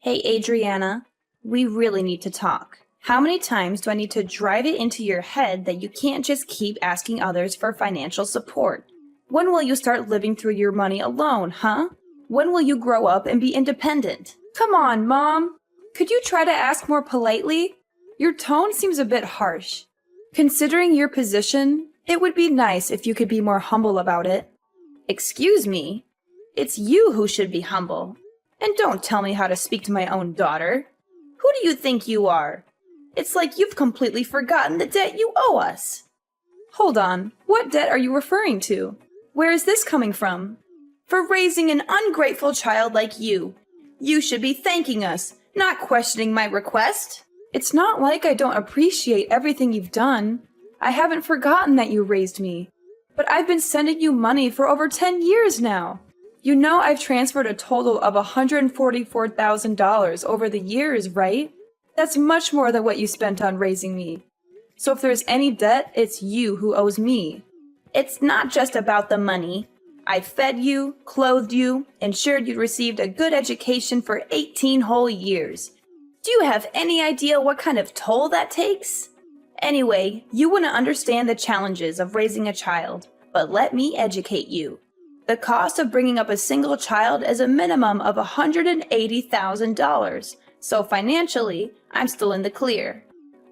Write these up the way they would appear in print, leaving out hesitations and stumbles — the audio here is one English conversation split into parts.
Hey, Adriana, we really need to talk. How many times do I need to drive it into your head that you can't just keep asking others for financial support? When will you start living through your money alone, huh? When will you grow up and be independent? Come on, Mom! Could you try to ask more politely? Your tone seems a bit harsh. Considering your position, it would be nice if you could be more humble about it. Excuse me? It's you who should be humble. And don't tell me how to speak to my own daughter. Who do you think you are? It's like you've completely forgotten the debt you owe us. Hold on, what debt are you referring to? Where is this coming from? For raising an ungrateful child like you. You should be thanking us, not questioning my request. It's not like I don't appreciate everything you've done. I haven't forgotten that you raised me. But I've been sending you money for over 10 years now. You know I've transferred a total of $144,000 over the years, right? That's much more than what you spent on raising me. So if there's any debt, it's you who owes me. It's not just about the money. I fed you, clothed you, ensured you received a good education for 18 whole years. Do you have any idea what kind of toll that takes? Anyway, you wouldn't understand the challenges of raising a child, but let me educate you. The cost of bringing up a single child is a minimum of $180,000, so financially, I'm still in the clear.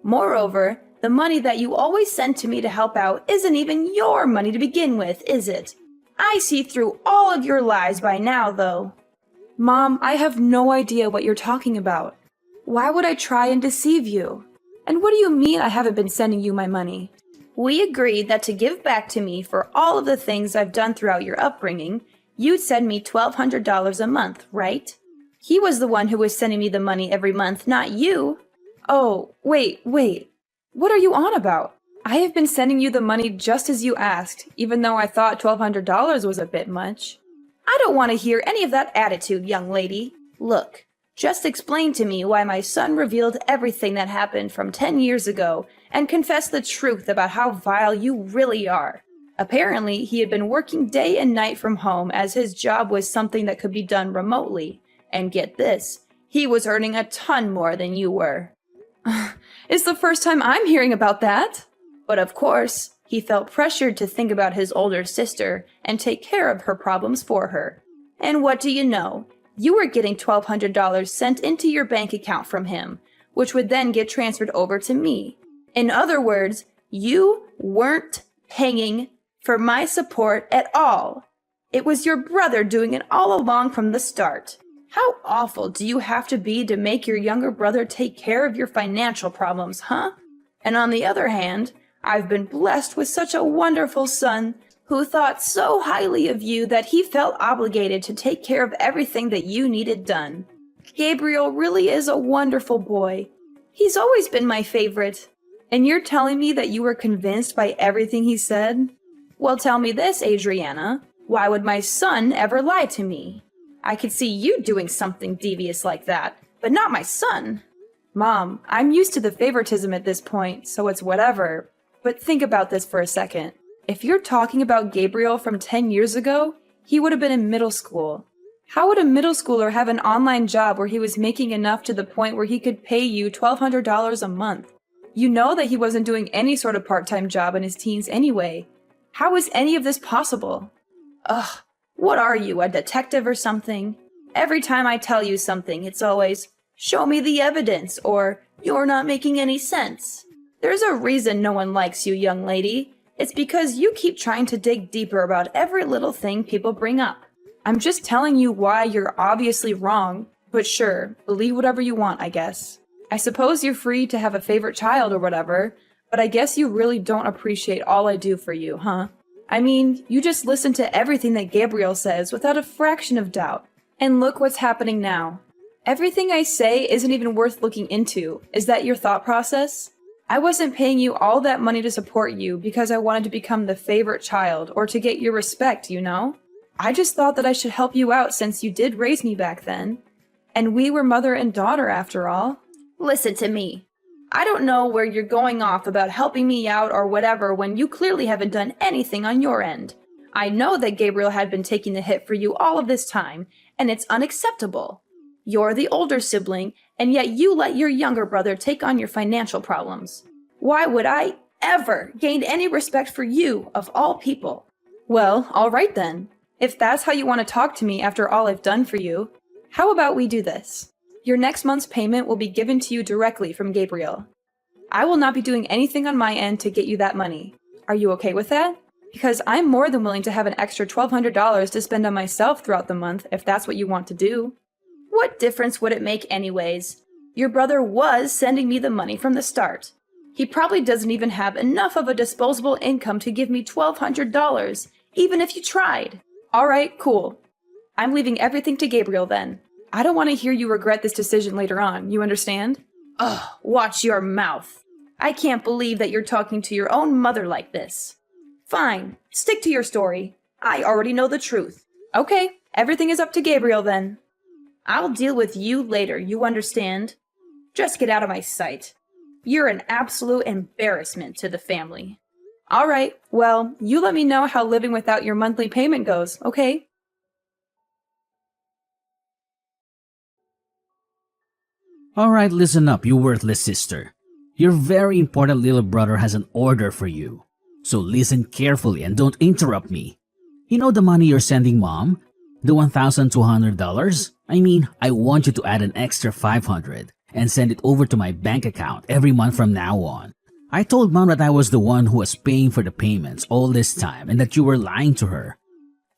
Moreover, the money that you always send to me to help out isn't even your money to begin with, is it? I see through all of your lies by now, though. Mom, I have no idea what you're talking about. Why would I try and deceive you? And what do you mean I haven't been sending you my money? We agreed that to give back to me for all of the things I've done throughout your upbringing, you'd send me $1,200 a month, right? He was the one who was sending me the money every month, not you. Oh, wait. What are you on about? I have been sending you the money just as you asked, even though I thought $1,200 was a bit much. I don't want to hear any of that attitude, young lady. Look, just explain to me why my son revealed everything that happened from 10 years ago and confess the truth about how vile you really are. Apparently, he had been working day and night from home as his job was something that could be done remotely. And get this, he was earning a ton more than you were. It's the first time I'm hearing about that. But of course, he felt pressured to think about his older sister and take care of her problems for her. And what do you know? You were getting $1,200 sent into your bank account from him, which would then get transferred over to me. In other words, you weren't paying for my support at all. It was your brother doing it all along from the start. How awful do you have to be to make your younger brother take care of your financial problems, huh? And on the other hand, I've been blessed with such a wonderful son who thought so highly of you that he felt obligated to take care of everything that you needed done. Gabriel really is a wonderful boy. He's always been my favorite. And you're telling me that you were convinced by everything he said? Well, tell me this, Adriana. Why would my son ever lie to me? I could see you doing something devious like that, but not my son. Mom, I'm used to the favoritism at this point, so it's whatever. But think about this for a second. If you're talking about Gabriel from 10 years ago, he would have been in middle school. How would a middle schooler have an online job where he was making enough to the point where he could pay you $1,200 a month? You know that he wasn't doing any sort of part-time job in his teens anyway. How is any of this possible? Ugh, what are you, a detective or something? Every time I tell you something, it's always, show me the evidence, or you're not making any sense. There's a reason no one likes you, young lady. It's because you keep trying to dig deeper about every little thing people bring up. I'm just telling you why you're obviously wrong, but sure, believe whatever you want, I guess. I suppose you're free to have a favorite child or whatever, but I guess you really don't appreciate all I do for you, huh? I mean, you just listen to everything that Gabriel says without a fraction of doubt. And look what's happening now. Everything I say isn't even worth looking into. Is that your thought process? I wasn't paying you all that money to support you because I wanted to become the favorite child or to get your respect, you know? I just thought that I should help you out since you did raise me back then. And we were mother and daughter after all. Listen to me. I don't know where you're going off about helping me out or whatever when you clearly haven't done anything on your end. I know that Gabriel had been taking the hit for you all of this time, and it's unacceptable. You're the older sibling, and yet you let your younger brother take on your financial problems. Why would I ever gain any respect for you, of all people? Well, all right then. If that's how you want to talk to me after all I've done for you, how about we do this? Your next month's payment will be given to you directly from Gabriel. I will not be doing anything on my end to get you that money. Are you okay with that? Because I'm more than willing to have an extra $1,200 to spend on myself throughout the month if that's what you want to do. What difference would it make anyways? Your brother was sending me the money from the start. He probably doesn't even have enough of a disposable income to give me $1,200, even if you tried. Alright, cool. I'm leaving everything to Gabriel then. I don't want to hear you regret this decision later on, you understand? Ugh, watch your mouth. I can't believe that you're talking to your own mother like this. Fine, stick to your story. I already know the truth. Okay, everything is up to Gabriel then. I'll deal with you later, you understand? Just get out of my sight. You're an absolute embarrassment to the family. Alright, well, you let me know how living without your monthly payment goes, okay? Alright, listen up, you worthless sister. Your very important little brother has an order for you. So listen carefully and don't interrupt me. You know the money you're sending mom? The $1,200? I mean, I want you to add an extra $500 and send it over to my bank account every month from now on. I told mom that I was the one who was paying for the payments all this time and that you were lying to her.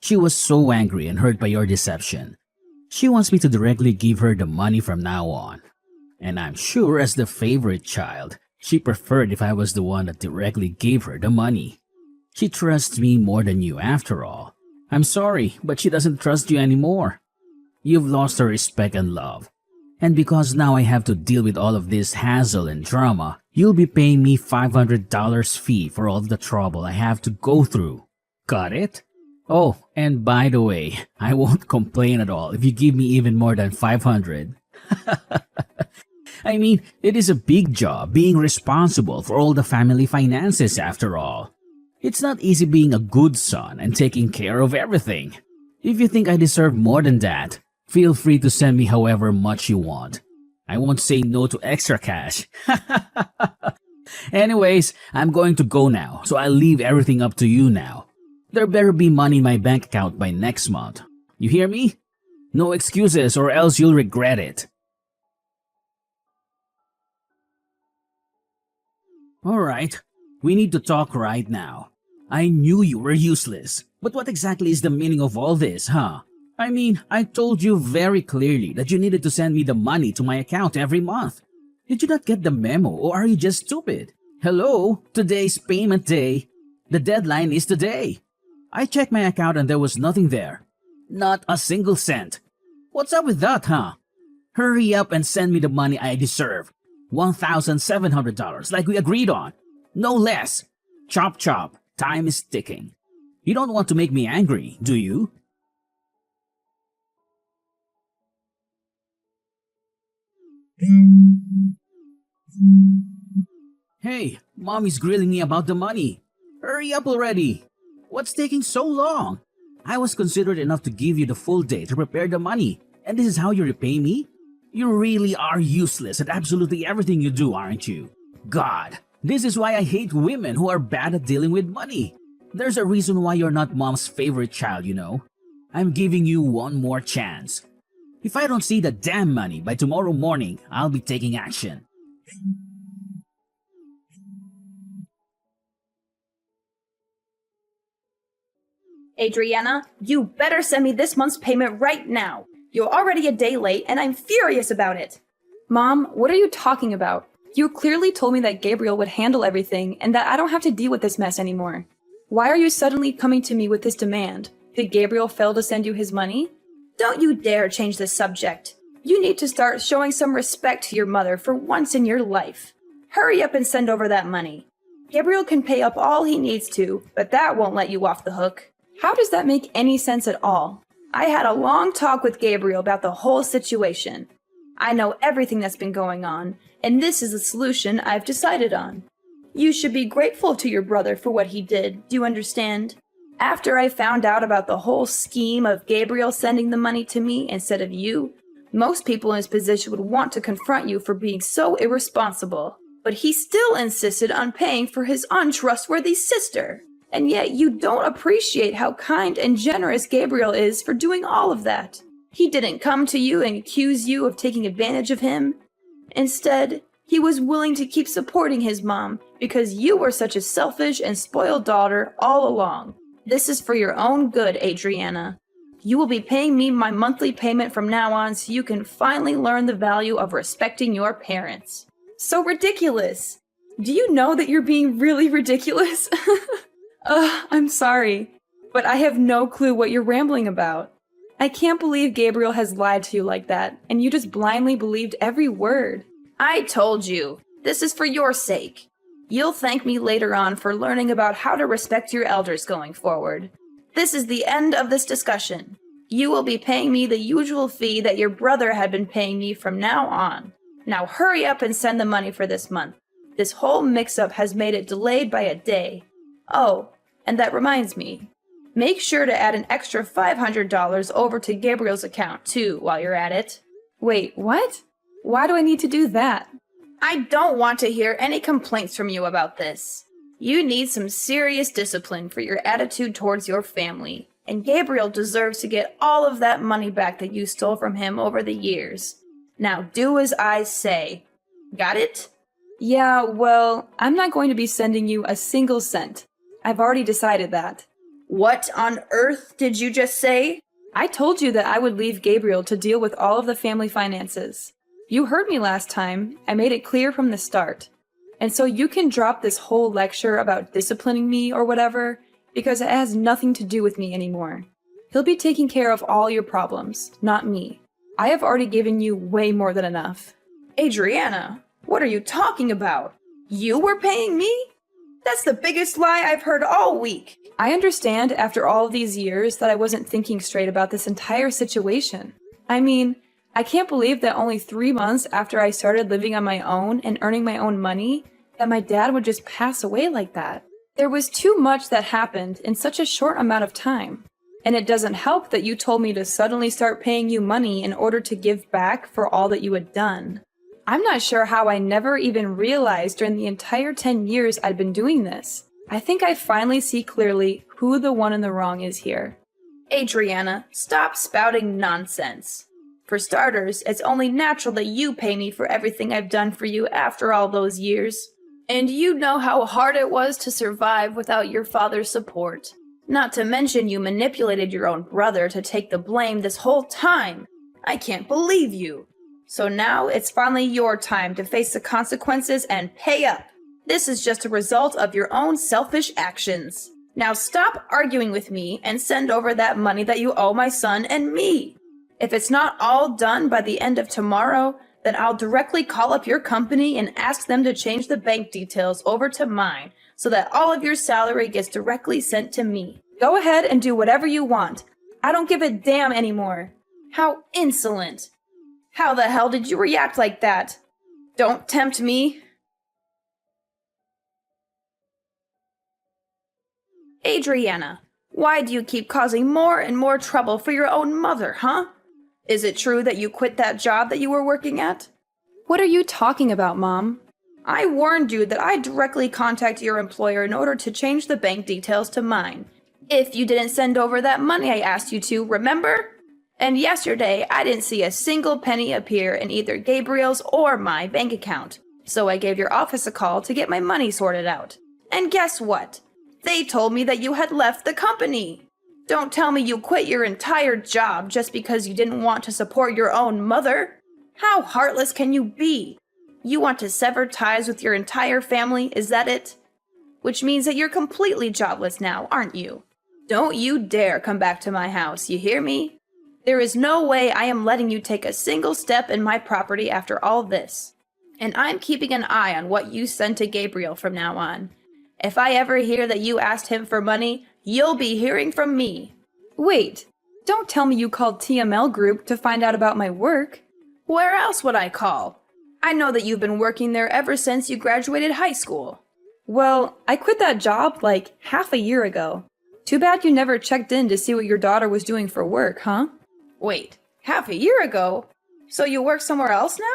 She was so angry and hurt by your deception. She wants me to directly give her the money from now on. And I'm sure as the favorite child, she preferred if I was the one that directly gave her the money. She trusts me more than you after all. I'm sorry, but she doesn't trust you anymore. You've lost her respect and love. And because now I have to deal with all of this hassle and drama, you'll be paying me $500 fee for all the trouble I have to go through. Got it? Oh, and by the way, I won't complain at all if you give me even more than $500. I mean, it is a big job being responsible for all the family finances after all. It's not easy being a good son and taking care of everything. If you think I deserve more than that, feel free to send me however much you want. I won't say no to extra cash. Anyways, I'm going to go now, so I'll leave everything up to you now. There better be money in my bank account by next month. You hear me? No excuses or else you'll regret it. Alright, we need to talk right now. I knew you were useless, but what exactly is the meaning of all this, huh? I mean, I told you very clearly that you needed to send me the money to my account every month. Did you not get the memo or are you just stupid? Hello, today's payment day. The deadline is today. I checked my account and there was nothing there. Not a single cent. What's up with that, huh? Hurry up and send me the money I deserve. $1,700 like we agreed on. No less. Chop chop. Time is ticking. You don't want to make me angry, do you? Hey, Mommy's grilling me about the money. Hurry up already. What's taking so long? I was considerate enough to give you the full day to prepare the money, and this is how you repay me? You really are useless at absolutely everything you do, aren't you? God, this is why I hate women who are bad at dealing with money. There's a reason why you're not mom's favorite child, you know. I'm giving you one more chance. If I don't see the damn money by tomorrow morning, I'll be taking action. Adriana, you better send me this month's payment right now. You're already a day late, and I'm furious about it. Mom, what are you talking about? You clearly told me that Gabriel would handle everything and that I don't have to deal with this mess anymore. Why are you suddenly coming to me with this demand? Did Gabriel fail to send you his money? Don't you dare change the subject. You need to start showing some respect to your mother for once in your life. Hurry up and send over that money. Gabriel can pay up all he needs to, but that won't let you off the hook. How does that make any sense at all? I had a long talk with Gabriel about the whole situation. I know everything that's been going on, and this is the solution I've decided on. You should be grateful to your brother for what he did, do you understand? After I found out about the whole scheme of Gabriel sending the money to me instead of you, Most people in his position would want to confront you for being so irresponsible, but he still insisted on paying for his untrustworthy sister. And yet you don't appreciate how kind and generous Gabriel is for doing all of that. He didn't come to you and accuse you of taking advantage of him. Instead, he was willing to keep supporting his mom because you were such a selfish and spoiled daughter all along. This is for your own good, Adriana. You will be paying me my monthly payment from now on so you can finally learn the value of respecting your parents. So ridiculous! Do you know that you're being really ridiculous? I'm sorry, but I have no clue what you're rambling about. I can't believe Gabriel has lied to you like that, and you just blindly believed every word. I told you, this is for your sake. You'll thank me later on for learning about how to respect your elders going forward. This is the end of this discussion. You will be paying me the usual fee that your brother had been paying me from now on. Now hurry up and send the money for this month. This whole mix-up has made it delayed by a day. Oh, and that reminds me. Make sure to add an extra $500 over to Gabriel's account, too, while you're at it. Wait, what? Why do I need to do that? I don't want to hear any complaints from you about this. You need some serious discipline for your attitude towards your family, and Gabriel deserves to get all of that money back that you stole from him over the years. Now do as I say. Got it? Yeah, well, I'm not going to be sending you a single cent. I've already decided that. What on earth did you just say? I told you that I would leave Gabriel to deal with all of the family finances. You heard me last time. I made it clear from the start. And so you can drop this whole lecture about disciplining me or whatever, because it has nothing to do with me anymore. He'll be taking care of all your problems, not me. I have already given you way more than enough. Adriana, what are you talking about? You were paying me? That's the biggest lie I've heard all week. I understand after all of these years that I wasn't thinking straight about this entire situation. I mean, I can't believe that only 3 months after I started living on my own and earning my own money, that my dad would just pass away like that. There was too much that happened in such a short amount of time. And it doesn't help that you told me to suddenly start paying you money in order to give back for all that you had done. I'm not sure how I never even realized during the entire 10 years I'd been doing this. I think I finally see clearly who the one in the wrong is here. Adriana, stop spouting nonsense. For starters, it's only natural that you pay me for everything I've done for you after all those years. And you know how hard it was to survive without your father's support. Not to mention you manipulated your own brother to take the blame this whole time. I can't believe you. So now it's finally your time to face the consequences and pay up. This is just a result of your own selfish actions. Now stop arguing with me and send over that money that you owe my son and me. If it's not all done by the end of tomorrow, then I'll directly call up your company and ask them to change the bank details over to mine so that all of your salary gets directly sent to me. Go ahead and do whatever you want. I don't give a damn anymore. How insolent. How the hell did you react like that? Don't tempt me. Adriana, why do you keep causing more and more trouble for your own mother, huh? Is it true that you quit that job that you were working at? What are you talking about, Mom? I warned you that I'd directly contact your employer in order to change the bank details to mine. If you didn't send over that money I asked you to, remember? And yesterday, I didn't see a single penny appear in either Gabriel's or my bank account. So I gave your office a call to get my money sorted out. And guess what? They told me that you had left the company. Don't tell me you quit your entire job just because you didn't want to support your own mother. How heartless can you be? You want to sever ties with your entire family, is that it? Which means that you're completely jobless now, aren't you? Don't you dare come back to my house, you hear me? There is no way I am letting you take a single step in my property after all this. And I'm keeping an eye on what you send to Gabriel from now on. If I ever hear that you asked him for money, you'll be hearing from me. Wait, don't tell me you called TML Group to find out about my work. Where else would I call? I know that you've been working there ever since you graduated high school. Well, I quit that job like half a year ago. Too bad you never checked in to see what your daughter was doing for work, huh? Wait, half a year ago? So you work somewhere else now?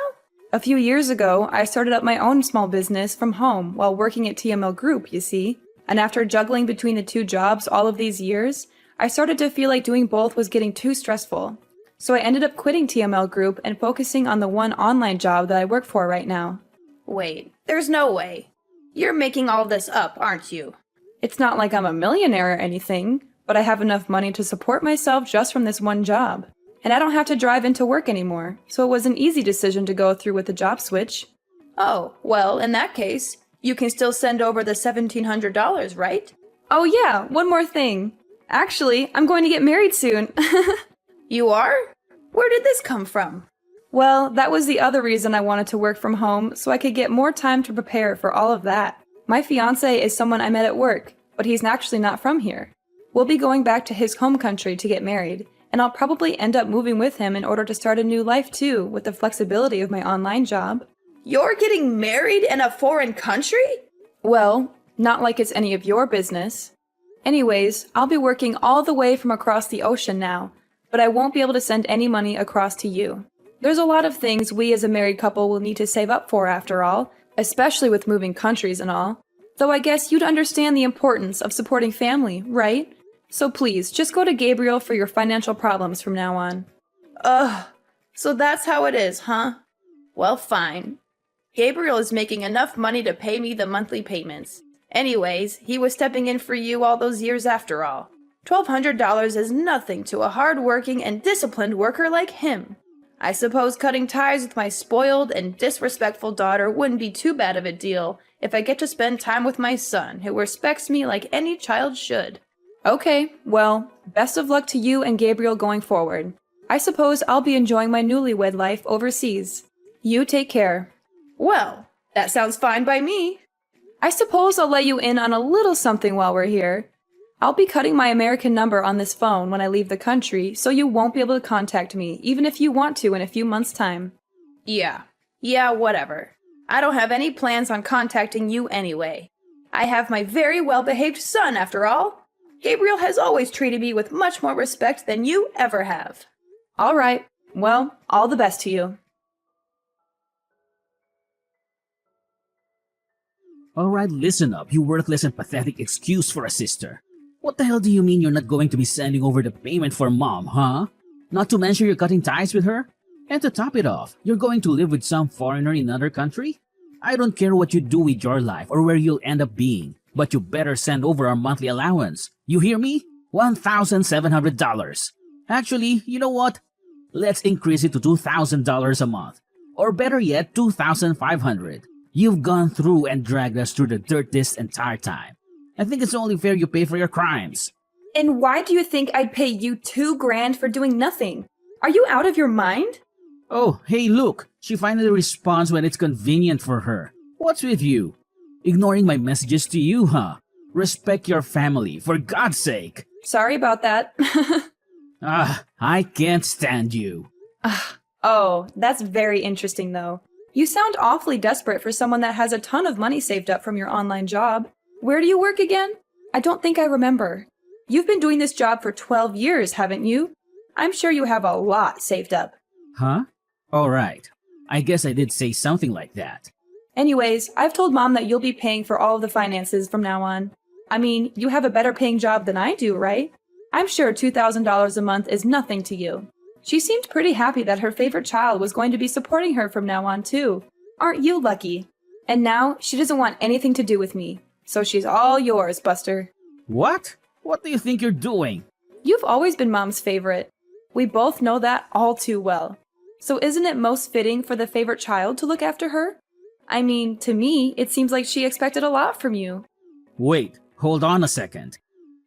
A few years ago, I started up my own small business from home while working at TML Group, you see. And after juggling between the two jobs all of these years, I started to feel like doing both was getting too stressful. So I ended up quitting TML Group and focusing on the one online job that I work for right now. Wait, there's no way. You're making all this up, aren't you? It's not like I'm a millionaire or anything, but I have enough money to support myself just from this one job. And I don't have to drive into work anymore, so it was an easy decision to go through with the job switch. Oh, well, in that case, you can still send over the $1,700, right? Oh yeah, one more thing. Actually, I'm going to get married soon. You are? Where did this come from? Well, that was the other reason I wanted to work from home, so I could get more time to prepare for all of that. My fiancé is someone I met at work, but he's actually not from here. We'll be going back to his home country to get married, and I'll probably end up moving with him in order to start a new life too, with the flexibility of my online job. You're getting married in a foreign country? Well, not like it's any of your business. Anyways, I'll be working all the way from across the ocean now, but I won't be able to send any money across to you. There's a lot of things we as a married couple will need to save up for after all, especially with moving countries and all. Though I guess you'd understand the importance of supporting family, right? So please, just go to Gabriel for your financial problems from now on. Ugh, so that's how it is, huh? Well, fine. Gabriel is making enough money to pay me the monthly payments. Anyways, he was stepping in for you all those years after all. $1,200 is nothing to a hard-working and disciplined worker like him. I suppose cutting ties with my spoiled and disrespectful daughter wouldn't be too bad of a deal if I get to spend time with my son, who respects me like any child should. Okay, well, best of luck to you and Gabriel going forward. I suppose I'll be enjoying my newlywed life overseas. You take care. Well, that sounds fine by me. I suppose I'll let you in on a little something while we're here. I'll be cutting my American number on this phone when I leave the country, so you won't be able to contact me, even if you want to in a few months' time. Yeah, whatever. I don't have any plans on contacting you anyway. I have my very well-behaved son, after all. Gabriel has always treated me with much more respect than you ever have. All right. Well, all the best to you. Alright, listen up, you worthless and pathetic excuse for a sister. What the hell do you mean you're not going to be sending over the payment for mom, huh? Not to mention you're cutting ties with her? And to top it off, you're going to live with some foreigner in another country? I don't care what you do with your life or where you'll end up being, but you better send over our monthly allowance. You hear me? $1,700. Actually, you know what? Let's increase it to $2,000 a month. Or better yet, $2,500. You've gone through and dragged us through the dirt this entire time. I think it's only fair you pay for your crimes. And why do you think I'd pay you $2,000 for doing nothing? Are you out of your mind? Oh, hey look, she finally responds when it's convenient for her. What's with you? Ignoring my messages to you, huh? Respect your family, for God's sake. Sorry about that. I can't stand you. Oh, that's very interesting though. You sound awfully desperate for someone that has a ton of money saved up from your online job. Where do you work again? I don't think I remember. You've been doing this job for 12 years, haven't you? I'm sure you have a lot saved up. Huh? Alright. I guess I did say something like that. Anyways, I've told Mom that you'll be paying for all of the finances from now on. I mean, you have a better paying job than I do, right? I'm sure $2,000 a month is nothing to you. She seemed pretty happy that her favorite child was going to be supporting her from now on, too. Aren't you lucky? And now, she doesn't want anything to do with me. So she's all yours, Buster. What? What do you think you're doing? You've always been Mom's favorite. We both know that all too well. So isn't it most fitting for the favorite child to look after her? I mean, to me, it seems like she expected a lot from you. Wait, hold on a second.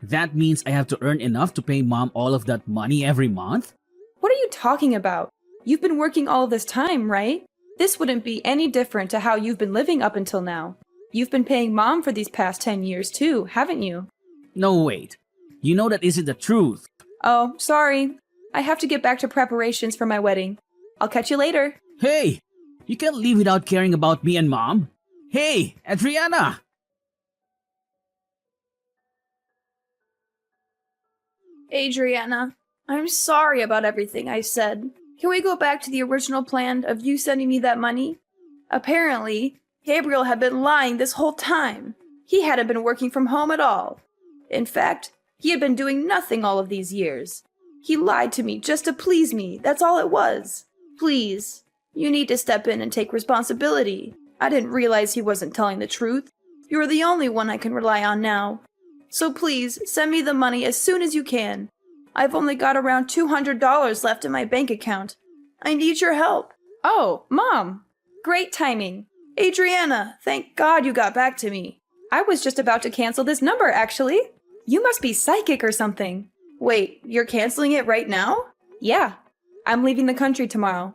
That means I have to earn enough to pay Mom all of that money every month? What are you talking about? You've been working all this time, right? This wouldn't be any different to how you've been living up until now. You've been paying Mom for these past 10 years too, haven't you? No, wait. You know that isn't the truth. Oh, sorry. I have to get back to preparations for my wedding. I'll catch you later. Hey! You can't leave without caring about me and Mom. Hey, Adriana! Adriana, I'm sorry about everything I said. Can we go back to the original plan of you sending me that money? Apparently, Gabriel had been lying this whole time. He hadn't been working from home at all. In fact, he had been doing nothing all of these years. He lied to me just to please me, that's all it was. Please, you need to step in and take responsibility. I didn't realize he wasn't telling the truth. You're the only one I can rely on now. So please, send me the money as soon as you can. I've only got around $200 left in my bank account. I need your help. Oh, Mom! Great timing. Adriana, thank God you got back to me. I was just about to cancel this number, actually. You must be psychic or something. Wait, you're canceling it right now? Yeah. I'm leaving the country tomorrow.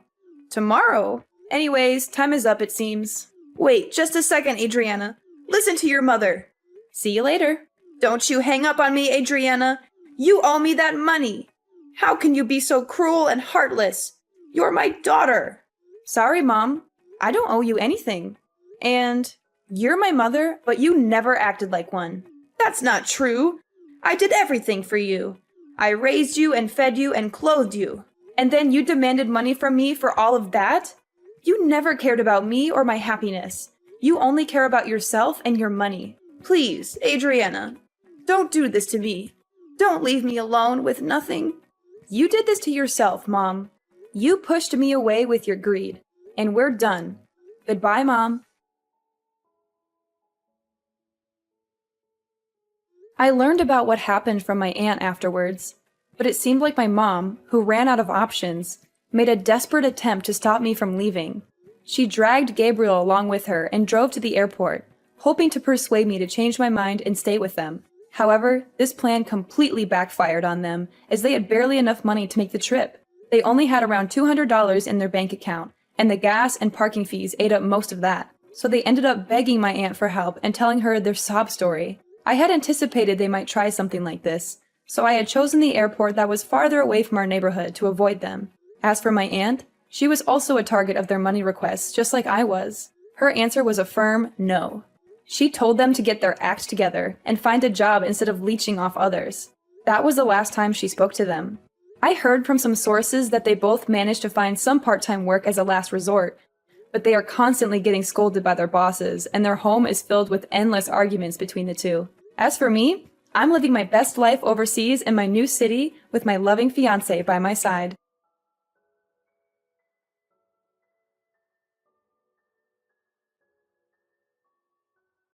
Tomorrow? Anyways, time is up, it seems. Wait, just a second, Adriana. Listen to your mother. See you later. Don't you hang up on me, Adriana. You owe me that money. How can you be so cruel and heartless? You're my daughter. Sorry, Mom. I don't owe you anything. And you're my mother, but you never acted like one. That's not true. I did everything for you. I raised you and fed you and clothed you. And then you demanded money from me for all of that? You never cared about me or my happiness. You only care about yourself and your money. Please, Adriana, don't do this to me. Don't leave me alone with nothing. You did this to yourself, Mom. You pushed me away with your greed. And we're done. Goodbye, Mom. I learned about what happened from my aunt afterwards, but it seemed like my mom, who ran out of options, made a desperate attempt to stop me from leaving. She dragged Gabriel along with her and drove to the airport, hoping to persuade me to change my mind and stay with them. However, this plan completely backfired on them, as they had barely enough money to make the trip. They only had around $200 in their bank account, and the gas and parking fees ate up most of that. So they ended up begging my aunt for help and telling her their sob story. I had anticipated they might try something like this, so I had chosen the airport that was farther away from our neighborhood to avoid them. As for my aunt, she was also a target of their money requests, just like I was. Her answer was a firm no. She told them to get their act together and find a job instead of leeching off others. That was the last time she spoke to them. I heard from some sources that they both managed to find some part-time work as a last resort, but they are constantly getting scolded by their bosses, and their home is filled with endless arguments between the two. As for me, I'm living my best life overseas in my new city with my loving fiancé by my side.